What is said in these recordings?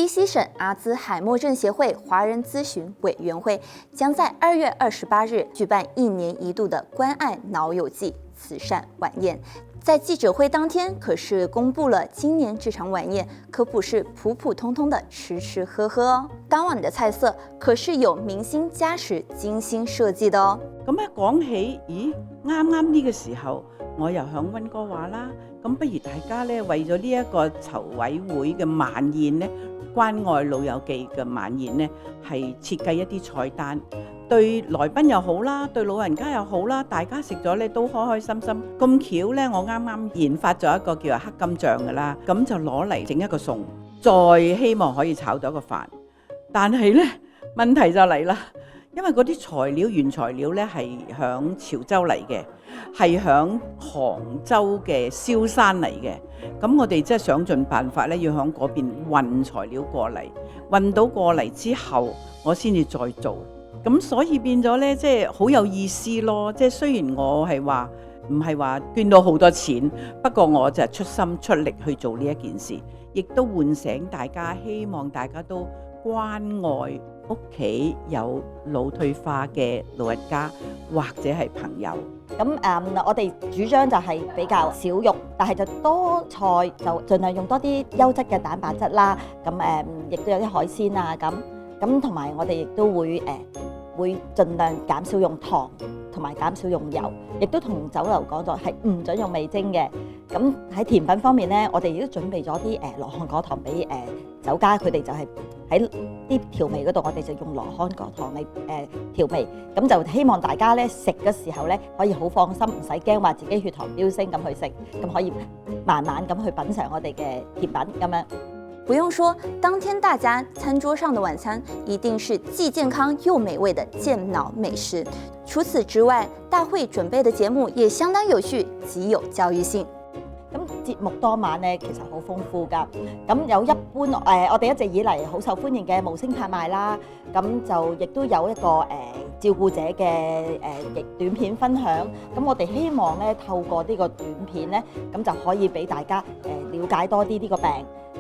BC 省阿茲海默症協會華人諮詢委員會將在2月28日舉辦1年1度的關愛腦友記慈善晚宴。在記者會當天，可是公布了今年這場晚宴可不是普普通通的吃吃喝喝哦。當晚的菜色可是有明星加持精心設計的哦。咁一講起，啱啱呢個時候，我又響溫哥華啦。咁不如大家咧為咗呢一個籌委會嘅晚宴咧，關愛老友記嘅晚宴咧，係設計一啲菜單。對來賓又好啦，對老人家又好啦，大家食咗咧都開開心心。咁巧咧，我啱啱研發咗一個叫做黑金醬嘅啦，咁就攞嚟整一個餸，再希望可以炒到一個飯。但係咧問題就嚟啦，因為嗰啲原材料咧係響潮州嚟嘅，係響杭州嘅蕭山嚟嘅。咁我哋即係想盡辦法咧，要響嗰邊運材料過嚟，運到過嚟之後，我先至再做。咁所以變咗咧，即係好有意思咯。即係雖然我係話唔係話捐到好多錢，不過我就出心出力去做呢一件事，亦都喚醒大家，希望大家都關愛屋企有腦退化嘅老人家或者係朋友。咁我哋主張就係比較少肉，但係就多菜，就盡量用多啲優質嘅蛋白質啦。咁亦都有啲海鮮啊，咁同埋我哋亦都會盡量減少用糖，同埋減少用油，亦都同酒樓講咗係唔準用味精嘅。咁喺甜品方面咧，我哋亦都準備咗啲羅漢果糖俾酒家，佢哋就係喺啲調味嗰度，我哋就用羅漢果糖嚟調味。咁就希望大家咧食嘅時候咧可以好放心，唔使驚話自己血糖飆升咁去食，咁可以慢慢咁去品嚐我哋嘅甜品咁樣。不用說，當天大家餐桌上的晚餐一定是既健康又美味的健腦美食。除此之外，大會準備的節目也相當有趣，極有教育性。咁節目當晚咧，其實好豐富㗎。咁有一般我哋一直以嚟好受歡迎嘅無聲拍賣啦，咁就亦都有一個照顧者嘅短片分享。咁我哋希望咧透過呢個短片咧，咁就可以俾大家了解多啲呢個病。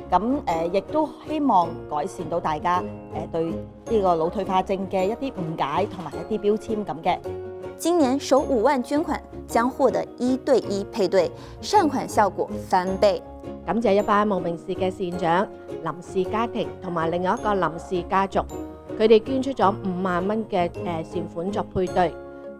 咁亦都希望改善到大家對呢個腦退化症嘅一啲誤解同埋一啲標籤咁嘅。今年首5萬捐款將獲得1對1配對，善款效果翻倍。感謝一班無名氏嘅善長、林氏家庭同埋另外一個林氏家族，佢哋捐出咗5萬蚊嘅善款作配對，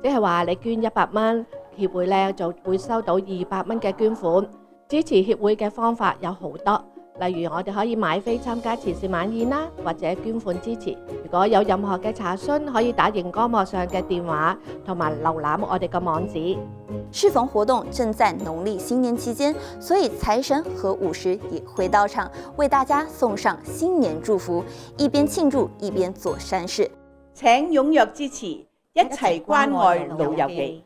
即係話你捐100蚊，協會咧就會收到200蚊嘅捐款。支持協會嘅方法有好多。例如我哋可以買飛參加慈善晚宴啦，或者捐款支持。如果有任何嘅查詢，可以打熒光幕上嘅電話，同埋瀏覽我哋嘅網址。適逢活動正在農曆新年期間，所以財神和武師也會到場，為大家送上新年祝福，一邊慶祝一邊做善事。請踴躍支持，一齊關愛老友記。